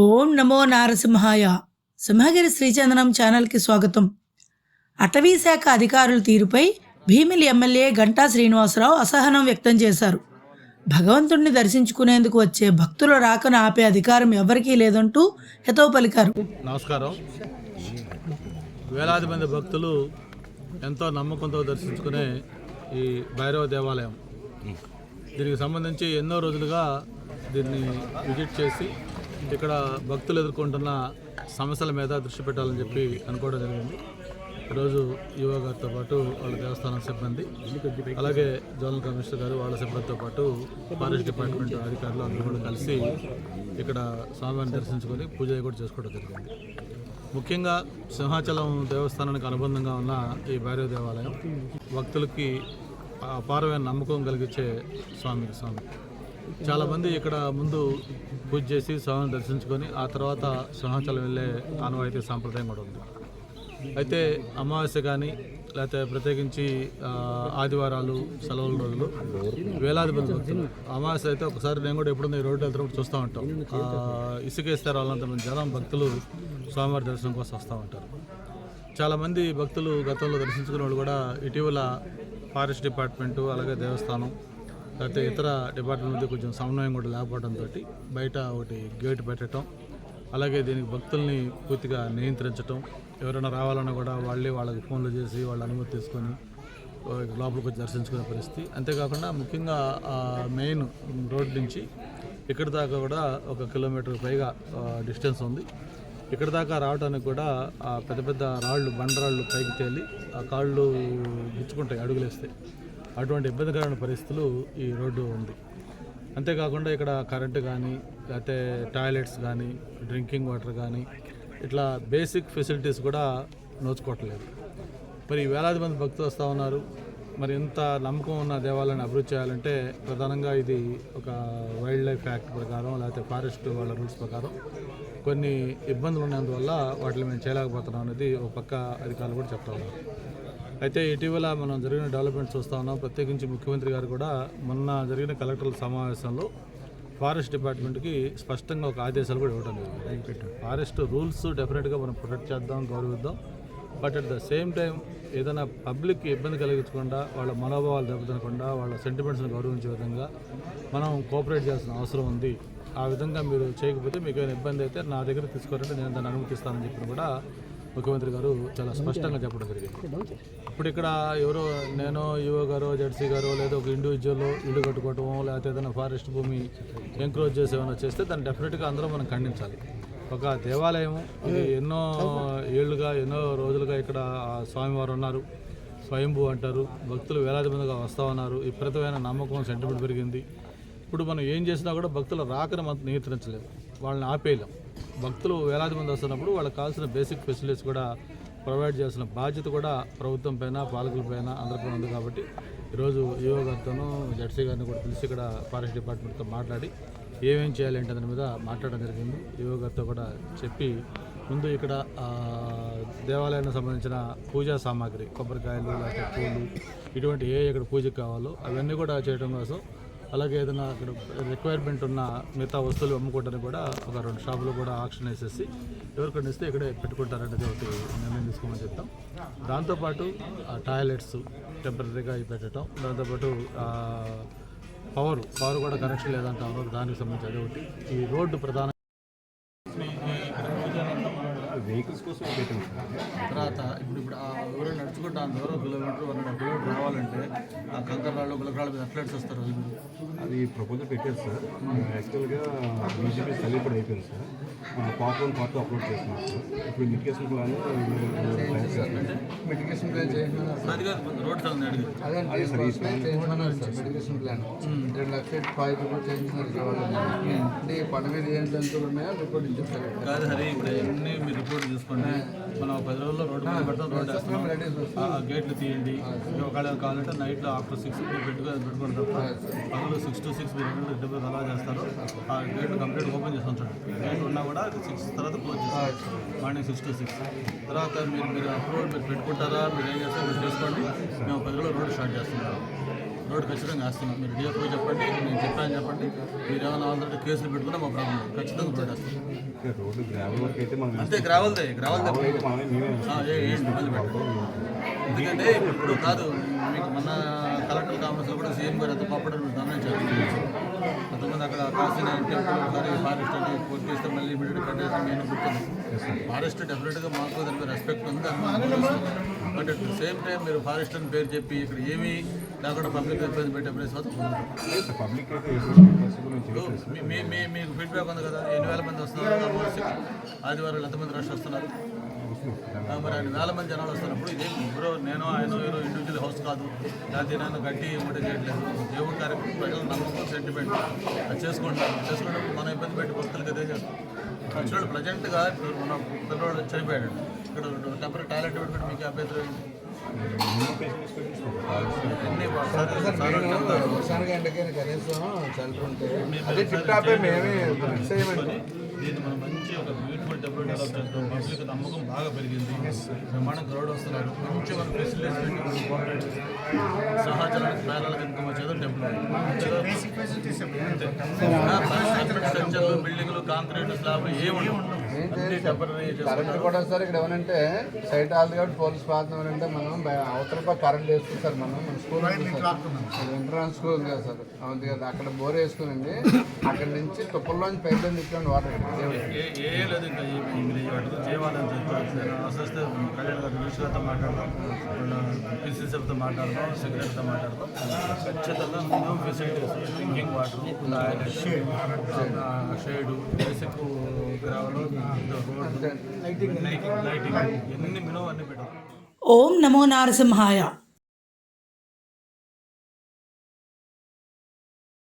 ఓం నమో నారసింహాయ. సింహగిరి శ్రీచందనం ఛానల్కి స్వాగతం. అటవీ శాఖ అధికారుల తీరుపై భీమిలి ఎమ్మెల్యే గంటా శ్రీనివాసరావు అసహనం వ్యక్తం చేశారు. భగవంతుడిని దర్శించుకునేందుకు వచ్చే భక్తుల రాకను ఆపే అధికారం ఎవరికీ లేదంటూ హితవు పలికారు. నమస్కారం. వేలాది మంది భక్తులు ఎంతో నమ్మకంతో దర్శించుకునే ఈ భైరవ దేవాలయం, దీనికి సంబంధించి ఎన్నో రోజులుగా దీన్ని విజిట్ చేసి ఇక్కడ భక్తులు ఎదుర్కొంటున్న సమస్యల మీద దృష్టి పెట్టాలని చెప్పి అనుకోవడం జరిగింది. ఈరోజు ఈవో గారితో పాటు వాళ్ళ దేవస్థానం సిబ్బంది, అలాగే జోనల్ కమిషనర్ గారు వాళ్ళ సిబ్బందితో పాటు ఫారెస్ట్ డిపార్ట్మెంట్ అధికారులు అందరూ కూడా కలిసి ఇక్కడ స్వామివారిని దర్శించుకొని పూజ కూడా చేసుకోవడం జరిగింది. ముఖ్యంగా సింహాచలం దేవస్థానానికి అనుబంధంగా ఉన్న ఈ భైరవ దేవాలయం భక్తులకి అపారమైన నమ్మకం కలిగించే స్వామి. చాలామంది ఇక్కడ ముందు పూజ చేసి స్వామిని దర్శించుకొని ఆ తర్వాత సింహాచలం వెళ్ళే ఆనవాయితీ సాంప్రదాయం కూడా ఉంది. అయితే అమావాస్య కానీ లేకపోతే ప్రత్యేకించి ఆదివారాలు సెలవుల రోజులు వేలాది మంది భక్తులు. అమావాస్య అయితే ఒకసారి నేను కూడా ఎప్పుడన్నా ఈ రోడ్డు వెళ్తున్నప్పుడు చూస్తూ ఉంటాం. ఇసుకేస్తారు వాళ్ళంత మంది జనం భక్తులు స్వామివారి దర్శనం కోసం వస్తూ ఉంటారు. చాలామంది భక్తులు గతంలో దర్శించుకునే వాళ్ళు కూడా ఇటీవల ఫారెస్ట్ డిపార్ట్మెంటు అలాగే దేవస్థానం లేకపోతే ఇతర డిపార్ట్మెంట్ మధ్య కొంచెం సమన్వయం కూడా లేకపోవడంతో బయట ఒకటి గేట్ పెట్టడం, అలాగే దీనికి భక్తుల్ని పూర్తిగా నియంత్రించడం, ఎవరైనా రావాలన్నా కూడా వాళ్ళకి ఫోన్లు చేసి వాళ్ళ అనుమతి తీసుకొని లోపలికి వచ్చి దర్శించుకునే పరిస్థితి. అంతేకాకుండా ముఖ్యంగా మెయిన్ రోడ్ నుంచి ఇక్కడి దాకా కూడా 1 కిలోమీటర్ పైగా డిస్టెన్స్ ఉంది. ఇక్కడ దాకా రావడానికి కూడా పెద్ద పెద్ద రాళ్ళు, బండరాళ్ళు పైకి తేలి ఆ కాళ్ళు గుచ్చుకుంటాయి అడుగులేస్తే. అటువంటి ఇబ్బందికరమైన పరిస్థితులు ఈ రోడ్డు ఉంది. అంతేకాకుండా ఇక్కడ కరెంటు కానీ లేకపోతే టాయిలెట్స్ కానీ డ్రింకింగ్ వాటర్ కానీ ఇట్లా బేసిక్ ఫెసిలిటీస్ కూడా నోచుకోవట్లేదు. మరి వేలాది మంది భక్తులు వస్తూ ఉన్నారు. మరి ఇంత నమ్మకం ఉన్న దేవాలయాన్ని అభివృద్ధి చేయాలంటే ప్రధానంగా ఇది ఒక వైల్డ్ లైఫ్ యాక్ట్ ప్రకారం లేకపోతే ఫారెస్ట్ వాళ్ళ రూల్స్ ప్రకారం కొన్ని ఇబ్బందులు ఉన్నందువల్ల వాటిని మేము చేయలేకపోతున్నాం అనేది ఒక పక్క అధికారులు కూడా చెప్తా ఉన్నారు. అయితే ఇటీవల మనం జరిగిన డెవలప్మెంట్ చూస్తూ ఉన్నాం. ప్రత్యేకించి ముఖ్యమంత్రి గారు కూడా మొన్న జరిగిన కలెక్టర్ల సమావేశంలో ఫారెస్ట్ డిపార్ట్మెంట్కి స్పష్టంగా ఒక ఆదేశాలు కూడా ఇవ్వడం జరిగింది. ఫారెస్ట్ రూల్స్ డెఫినెట్గా మనం ప్రొటెక్ట్ చేద్దాం, గౌరవిద్దాం. But at the same time ఏదైనా పబ్లిక్కి ఇబ్బంది కలిగించకుండా, వాళ్ళ మనోభావాలు దెబ్బతినకుండా, వాళ్ళ సెంటిమెంట్స్ని గౌరవించే విధంగా మనం కోఆపరేట్ చేయాల్సిన అవసరం ఉంది. ఆ విధంగా మీరు చేయకపోతే మీకు ఏమైనా ఇబ్బంది అయితే నా దగ్గర తీసుకోవాలంటే నేను దాన్ని అనుమతిస్తానని చెప్పి కూడా ముఖ్యమంత్రి గారు చాలా స్పష్టంగా చెప్పడం జరిగింది. ఇప్పుడు ఇక్కడ ఎవరో నేను ఈవో గారో జెడ్సీ గారో లేదా ఒక ఇండివిజువల్ ఇల్లు కట్టుకోవటమో లేకపోతే ఏదైనా ఫారెస్ట్ భూమి ఎంక్రోచ్ చేసి ఏమైనా చేస్తే దాన్ని డెఫినెట్గా అందరూ మనం ఖండించాలి. ఒక దేవాలయం ఇది ఎన్నో ఏళ్ళుగా ఎన్నో రోజులుగా ఇక్కడ స్వామివారు ఉన్నారు. స్వయంభూ అంటారు. భక్తులు వేలాది మందిగా వస్తూ ఉన్నారు. విపరీతమైన నమ్మకం, సెంటిమెంట్ పెరిగింది. ఇప్పుడు మనం ఏం చేసినా కూడా భక్తుల రాకను మనం నియంత్రించలేము, వాళ్ళని ఆపేయలేం. భక్తులు వేలాది మంది వస్తున్నప్పుడు వాళ్ళకి కావాల్సిన బేసిక్ ఫెసిలిటీస్ కూడా ప్రొవైడ్ చేయాల్సిన బాధ్యత కూడా ప్రభుత్వం పైన, పాలకుల పైన, అందరిపైన ఉంది. కాబట్టి ఈరోజు ఈవో గారితోనూ జెడ్సీ గారిని కూడా పిలిచి ఇక్కడ ఫారెస్ట్ డిపార్ట్మెంట్తో మాట్లాడి ఏమేం చేయాలి అంటే దాని మీద మాట్లాడడం జరిగింది. ఈవో గారితో కూడా చెప్పి ముందు ఇక్కడ దేవాలయానికి సంబంధించిన పూజా సామాగ్రి, కొబ్బరికాయలు లేకపోతే పూలు, ఇటువంటి ఇక్కడ పూజకు కావాలో అవన్నీ కూడా చేయడం కోసం, అలాగే ఏదైనా అక్కడ రిక్వైర్మెంట్ ఉన్న మిగతా వస్తువులు అమ్ముకోవడానికి కూడా ఒక 2 షాపులు కూడా ఆక్షన్ వేసేసి ఎవరికైనా ఇస్తే ఇక్కడే పెట్టుకుంటారనేది ఒకటి నిర్ణయం తీసుకోమని చెప్తాం. దాంతోపాటు టాయిలెట్స్ టెంపరీగా పెట్టడం, దాంతోపాటు పవర్ కూడా కనెక్షన్ లేదంటాము, దానికి సంబంధించి అది ఒకటి. ఈ రోడ్డు ప్రధాన వెహికల్స్ కోసం పెట్టింది. తర్వాత ఇప్పుడు ఎవరో నడుచుకుంటా 1 కిలోమీటర్ 1.5 కిలోమీటర్ రావాలంటే ఆ కంకర్రాళ్ళు గులకరాళ్ళ మీద అట్లెట్స్ వస్తారు. అది ప్రపోజల్ పెట్టారు సార్. యాక్చువల్గా బీజేపీ సర్వే కూడా అయిపోయింది సార్. పార్ట్ 1 పార్ట్ 2 అప్లోడ్ చేస్తున్నాం సార్. ఇప్పుడు మిటిగేషన్ ప్లాన్ మిటిగేషన్ ప్లాన్ చేయమన్నారు సార్. అదే సార్, ఈ ప్లాన్ చేయమన్నారు సార్. మిటిగేషన్ ప్లాన్ 2 లక్షల 5 రూపాయలు చేయించినారు. అంటే ఈ పండుగ మీద ఏం జంతువులు ఉన్నాయో రిపోర్ట్ ఇచ్చేస్తారు. కాదు హరి, ఇప్పుడు అవన్నీ మీరు రిపోర్ట్ చూసుకోండి. మనం 10 రోజుల్లో రోడ్డు పెడతాం, రోడ్డు వేస్తాం, గేట్లు తీయండి. ఒకవేళ కావాలంటే నైట్లో ఆఫ్టర్ 6 పెట్టుకోండి తప్ప పగలు 6 to 6 మీరు డబ్బులు అలా చేస్తారు. ఆ గేట్లు కంప్లీట్ ఓపెన్ చేసి ఉంచండి. గేట్ ఉన్నా కూడా 6 తర్వాత క్లోజ్ చేస్తారు. మార్నింగ్ 6 to 6 తర్వాత మీరు అప్రూవల్ మీరు పెట్టుకుంటారా, మీరు ఏం చేస్తారో మీరు చేసుకోండి. మేము 10 రోజుల్లో రోడ్డు స్టార్ట్ చేస్తున్నాం. రోడ్డు ఖచ్చితంగా వేస్తున్నాం. మీరు డిఎఫ్ఓ చెప్పండి, నేను చెప్పాను చెప్పండి, మీరు ఏమైనా ఆల్రెడీ కేసులు పెట్టుకున్నా మా ప్రాబ్లం లేదు. ఖచ్చితంగా రోడ్డు వేస్తాం. రోడ్డు గ్రావెల్ వరకు అయితే మనం అంతే గ్రావెల్దే అయితే మనమే మేమే ఏంటి మళ్ళీ పెట్టాలి. ఎందుకంటే ఇప్పుడు కాదు, మీకు మన కలెక్టర్ కాంగ్రెస్లో కూడా సీఎం గారు అంత పాపడం గమనించారు. కొంతమంది అక్కడ కాసిన టెంపుల్ ఒకసారి ఫారెస్ట్ అని కోర్టు చేస్తే మళ్ళీ ఇమీడియట్ కట్టేసి నేను గుర్తుంది. ఫారెస్ట్ డెఫినెట్గా మాకు దానికి రెస్పెక్ట్ ఉంది, but at the same time మీరు ఫారెస్ట్ అని పేరు చెప్పి ఇక్కడ ఏమీ లేకుండా పబ్లిక్ ఇబ్బంది పెట్టే ప్రదేశం పబ్లిక్ అయితే మీకు ఫీడ్బ్యాక్ ఉంది కదా, 8,000 మంది వస్తున్నారు, ఆదివారం ఎంతమంది రష్ వస్తున్నారు, మరి 8,000 మంది జనాలు వస్తున్నప్పుడు ఇదే ఇప్పుడు నేను ఆయన ఇండివిజువల్ హౌస్ కాదు, లేకపోతే నేను గట్టి ఒకటి చేయట్లేదు. దేవుడి కార్యక్రమం ప్రజల నమ్మకం సెంటిమెంట్ అది చేసుకుంటాం మనం ఇబ్బంది పెట్టి భక్తులకి అదే చేస్తాం. చూడండి ప్రజెంట్గా మన పిల్లవాడు చనిపోయాడు, ఇక్కడ టెంపరీ టాయిలెట్ పెట్టుకుంటే మీకు అభ్యంతరం అన్నీ వర్షానికి ఎండకి కనీసం షెల్టర్ ఉంటే అదే టిప్ టాపే మేమే ఫిక్స్ చేయమండి. దీన్ని మనం మంచి ఒక బ్యూటిఫుల్ డెవలప్ చేస్తాం. పబ్లిక్ నమ్మకం బాగా పెరిగింది, బ్రహ్మాండం క్రౌడ్ వస్తున్నారు. కొంచెం మన ఫెసిలిటీస్ సహచరానికి పేదలకు ఇంకా వచ్చేదో టెంపుల్ స్ట్రక్చర్లు, బిల్డింగ్లు, కాంక్రీట్ స్లాబ్లు ఏముండవు. కరెంట్ కూడా సార్ ఇక్కడ ఏమనంటే సైట్ ఆల్ది కాబట్టి పోలీస్ ప్రాంతం ఏమంటే మనం అవతల కరెంట్ వేస్తుంది సార్. మనం మన స్కూల్ ఇంటర్నల్ స్కూల్ ఉంది కదా సార్, అవుతుంది కదా, అక్కడ బోర్ వేసుకునండి అక్కడ నుంచి తుప్పల్లోంచి పైపు తీసుకుని వాటర్ ఏ లేదు ఇంకా చేయాలని వస్తే కళ్యాణ్ గారు మినిస్టర్తో మాట్లాడదాం, పిసిసితో మాట్లాడదాం, సెక్రటరీతో మాట్లాడదాం. ఖచ్చితంగా minimum facilities drinking water, toilet, shade, basic gravel, road, lighting ఎన్ని మినిమం అన్ని పెట్టాలి. ఓం నమో నారసింహాయ.